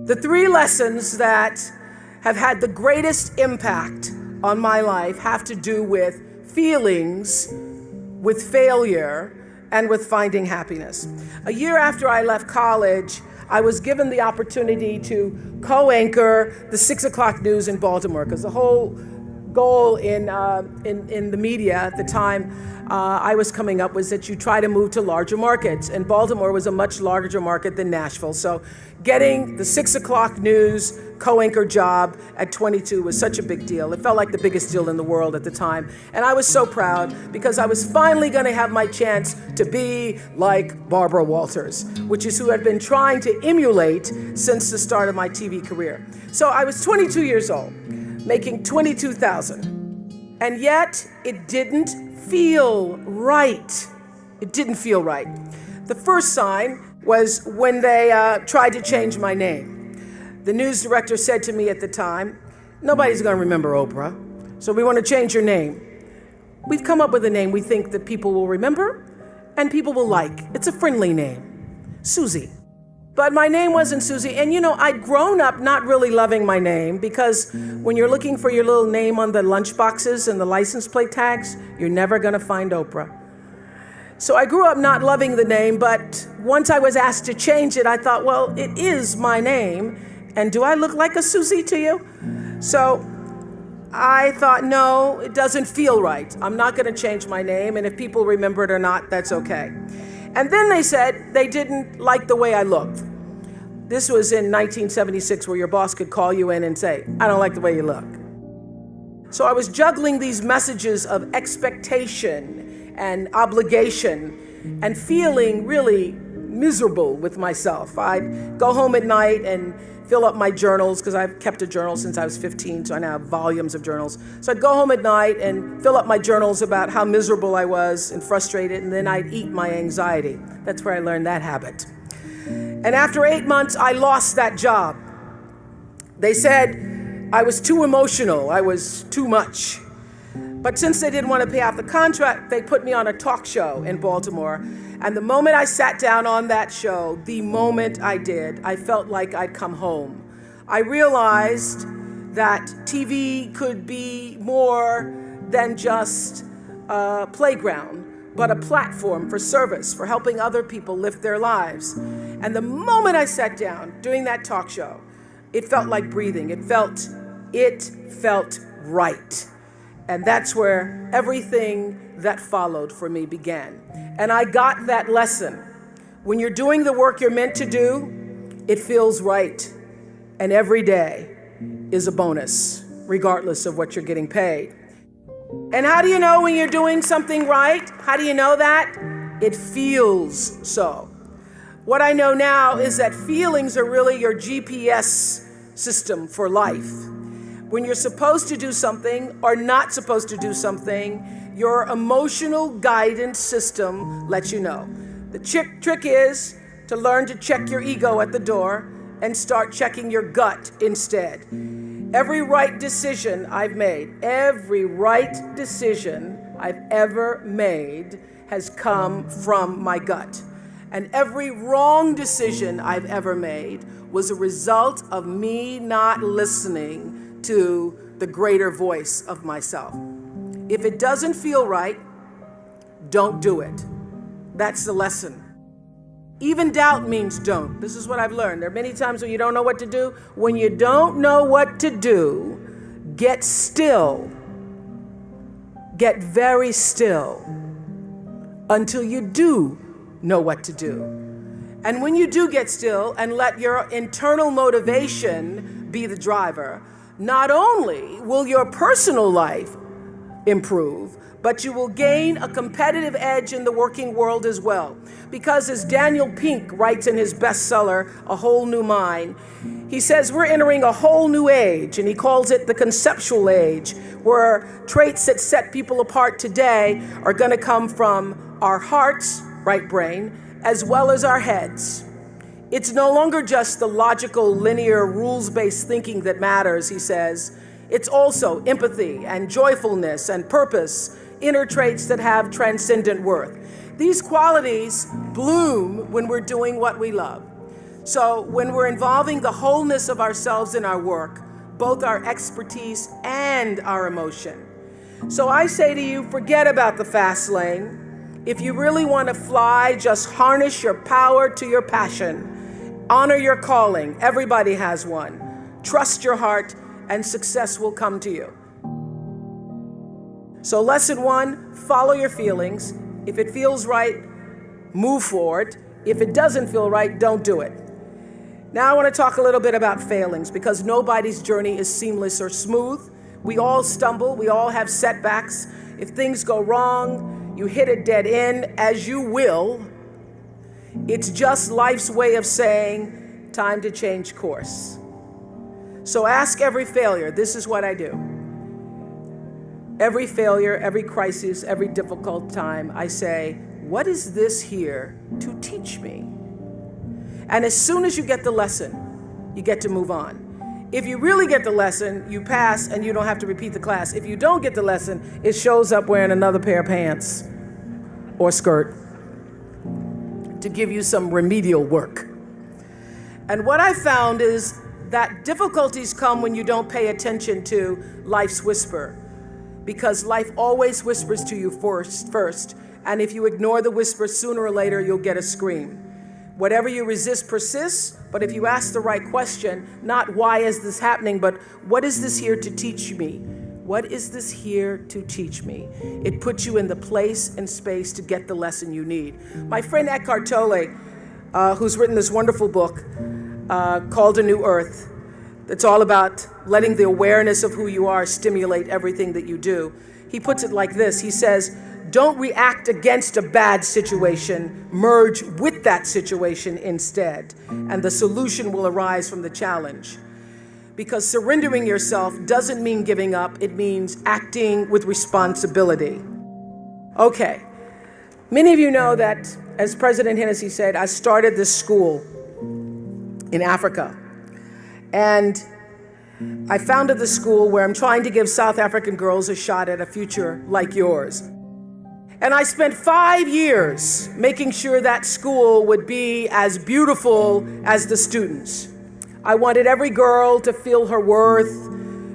The three lessons that have had the greatest impact on my life have to do with feelings, with failure, and with finding happiness. A year after I left college, I was given the opportunity to co-anchor the 6 o'clock news in Baltimore, because the whole goal in the media at the time I was coming up was that you try to move to larger markets, and Baltimore was a much larger market than Nashville. So getting the 6 o'clock news co-anchor job at 22 was such a big deal. It felt like the biggest deal in the world at the time. And I was so proud because I was finally going to have my chance to be like Barbara Walters, which is who I'd been trying to emulate since the start of my TV career. So I was 22 years old, making $22,000. And yet it didn't feel right. It didn't feel right. The first sign was when they tried to change my name. The news director said to me at the time, "Nobody's going to remember Oprah, so we want to change your name. We've come up with a name we think that people will remember and people will like. It's a friendly name, Susie." But my name wasn't Susie. And I'd grown up not really loving my name, because when you're looking for your little name on the lunch boxes and the license plate tags, you're never going to find Oprah. So I grew up not loving the name, but once I was asked to change it, I thought, well, it is my name. And do I look like a Susie to you? So I thought, no, it doesn't feel right. I'm not going to change my name. And if people remember it or not, that's okay. And then they said they didn't like the way I looked. This was in 1976, where your boss could call you in and say, "I don't like the way you look." So I was juggling these messages of expectation and obligation and feeling really miserable with myself. I'd go home at night and fill up my journals, because I've kept a journal since I was 15, so I now have volumes of journals. So I'd go home at night and fill up my journals about how miserable I was and frustrated, and then I'd eat my anxiety. That's where I learned that habit. And after 8 months, I lost that job. They said I was too emotional, I was too much. But since they didn't want to pay off the contract, they put me on a talk show in Baltimore. And the moment I sat down on that show, the moment I did, I felt like I'd come home. I realized that TV could be more than just a playground, but a platform for service, for helping other people live their lives. And the moment I sat down doing that talk show, it felt like breathing. It felt right. And that's where everything that followed for me began. And I got that lesson. When you're doing the work you're meant to do, it feels right. And every day is a bonus, regardless of what you're getting paid. And how do you know when you're doing something right? How do you know that? It feels so. What I know now is that feelings are really your GPS system for life. When you're supposed to do something or not supposed to do something, your emotional guidance system lets you know. The trick is to learn to check your ego at the door and start checking your gut instead. Every right decision I've made, every right decision I've ever made has come from my gut. And every wrong decision I've ever made was a result of me not listening to the greater voice of myself. If it doesn't feel right, don't do it. That's the lesson. Even doubt means don't. This is what I've learned. There are many times when you don't know what to do. When you don't know what to do, get still. Get very still until you do know what to do. And when you do get still and let your internal motivation be the driver, not only will your personal life improve, but you will gain a competitive edge in the working world as well. Because as Daniel Pink writes in his bestseller, A Whole New Mind, he says we're entering a whole new age, and he calls it the conceptual age, where traits that set people apart today are going to come from our hearts, right brain, as well as our heads. It's no longer just the logical, linear, rules-based thinking that matters, he says. It's also empathy and joyfulness and purpose, inner traits that have transcendent worth. These qualities bloom when we're doing what we love. So when we're involving the wholeness of ourselves in our work, both our expertise and our emotion. So I say to you, forget about the fast lane. If you really want to fly, just harness your power to your passion. Honor your calling. Everybody has one. Trust your heart, and success will come to you. So lesson 1, follow your feelings. If it feels right, move forward. If it doesn't feel right, don't do it. Now I want to talk a little bit about failings, because nobody's journey is seamless or smooth. We all stumble. We all have setbacks. If things go wrong, you hit a dead end, as you will. It's just life's way of saying, time to change course. So ask every failure. This is what I do. Every failure, every crisis, every difficult time, I say, what is this here to teach me? And as soon as you get the lesson, you get to move on. If you really get the lesson, you pass and you don't have to repeat the class. If you don't get the lesson, it shows up wearing another pair of pants or skirt to give you some remedial work. And what I found is that difficulties come when you don't pay attention to life's whisper, because life always whispers to you first. And if you ignore the whisper, sooner or later, you'll get a scream. Whatever you resist persists, but if you ask the right question, not why is this happening, but what is this here to teach me? What is this here to teach me? It puts you in the place and space to get the lesson you need. My friend Eckhart Tolle, who's written this wonderful book called A New Earth, it's all about letting the awareness of who you are stimulate everything that you do. He puts it like this. He says, don't react against a bad situation, merge with that situation instead, and the solution will arise from the challenge. Because surrendering yourself doesn't mean giving up, it means acting with responsibility. Okay, many of you know that, as President Hennessy said, I started this school in Africa. And I founded the school where I'm trying to give South African girls a shot at a future like yours. And I spent 5 years making sure that school would be as beautiful as the students. I wanted every girl to feel her worth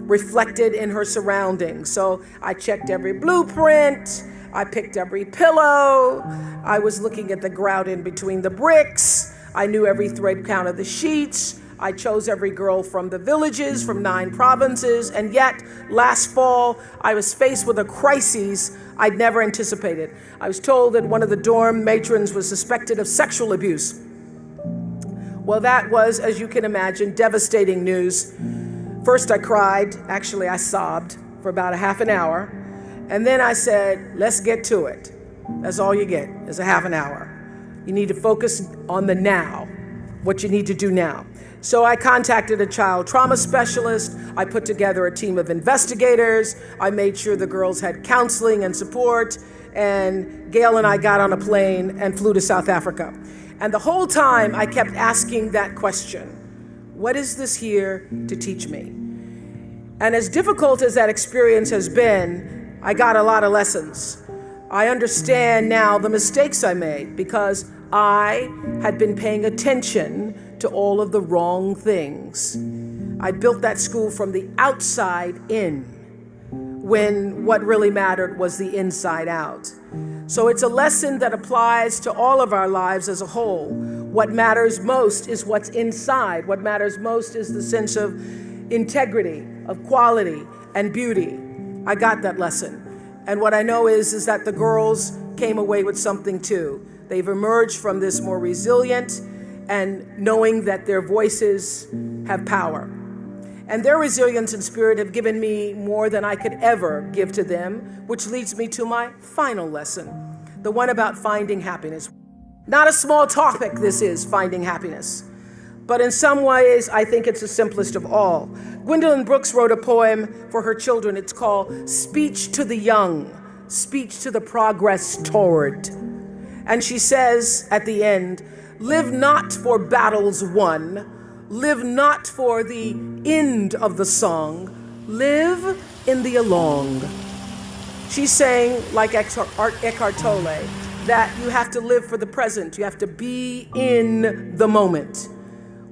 reflected in her surroundings. So I checked every blueprint, I picked every pillow, I was looking at the grout in between the bricks, I knew every thread count of the sheets, I chose every girl from the villages, from 9 provinces, and yet last fall I was faced with a crisis I'd never anticipated. I was told that one of the dorm matrons was suspected of sexual abuse. Well, that was, as you can imagine, devastating news. First I cried, actually I sobbed for about a half an hour, and then I said, let's get to it. That's all you get, is a half an hour. You need to focus on the now, what you need to do now. So I contacted a child trauma specialist. I put together a team of investigators. I made sure the girls had counseling and support. And Gail and I got on a plane and flew to South Africa. And the whole time I kept asking that question, what is this here to teach me? And as difficult as that experience has been, I got a lot of lessons. I understand now the mistakes I made because I had been paying attention to all of the wrong things. I built that school from the outside in, when what really mattered was the inside out. So it's a lesson that applies to all of our lives as a whole. What matters most is what's inside. What matters most is the sense of integrity, of quality, and beauty. I got that lesson. And what I know is that the girls came away with something too. They've emerged from this more resilient and knowing that their voices have power. And their resilience and spirit have given me more than I could ever give to them, which leads me to my final lesson, the one about finding happiness. Not a small topic, this is, finding happiness. But in some ways, I think it's the simplest of all. Gwendolyn Brooks wrote a poem for her children. It's called Speech to the Young, Speech to the Progress Toward. And she says at the end, live not for battles won, live not for the end of the song, live in the along. She's saying, like Eckhart Tolle, that you have to live for the present. You have to be in the moment.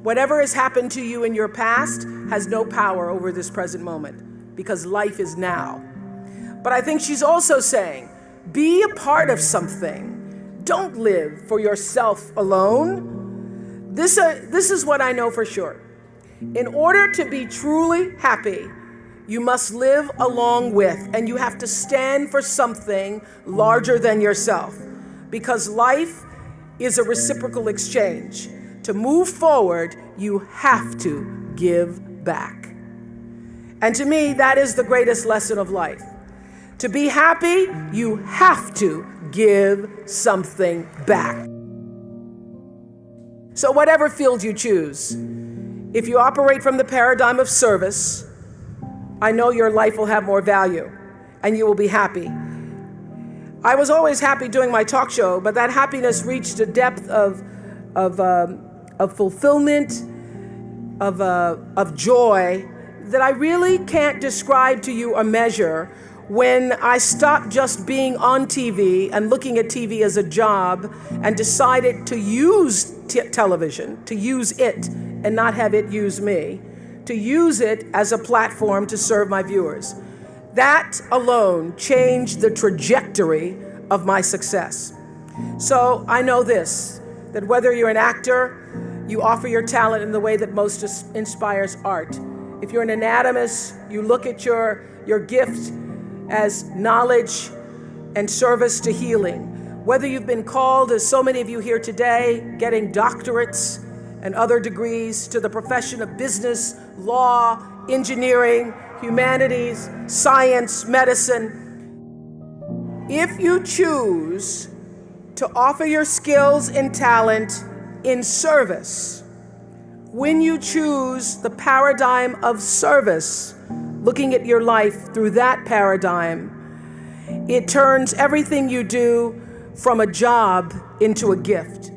Whatever has happened to you in your past has no power over this present moment because life is now. But I think she's also saying, be a part of something. Don't live for yourself alone. This is what I know for sure. In order to be truly happy, you must live along with, and you have to stand for something larger than yourself, because life is a reciprocal exchange. To move forward, you have to give back. And to me, that is the greatest lesson of life. To be happy, you have to give something back. So whatever field you choose, if you operate from the paradigm of service, I know your life will have more value and you will be happy. I was always happy doing my talk show, but that happiness reached a depth of fulfillment, of joy that I really can't describe to you or measure when I stopped just being on TV and looking at TV as a job and decided to use television, to use it and not have it use me, to use it as a platform to serve my viewers. That alone changed the trajectory of my success. So I know this, that whether you're an actor, you offer your talent in the way that most inspires art. If you're an anatomist, you look at your gift as knowledge and service to healing. Whether you've been called, as so many of you here today, getting doctorates and other degrees, to the profession of business, law, engineering, humanities, science, medicine. If you choose to offer your skills and talent in service, when you choose the paradigm of service, looking at your life through that paradigm, it turns everything you do from a job into a gift.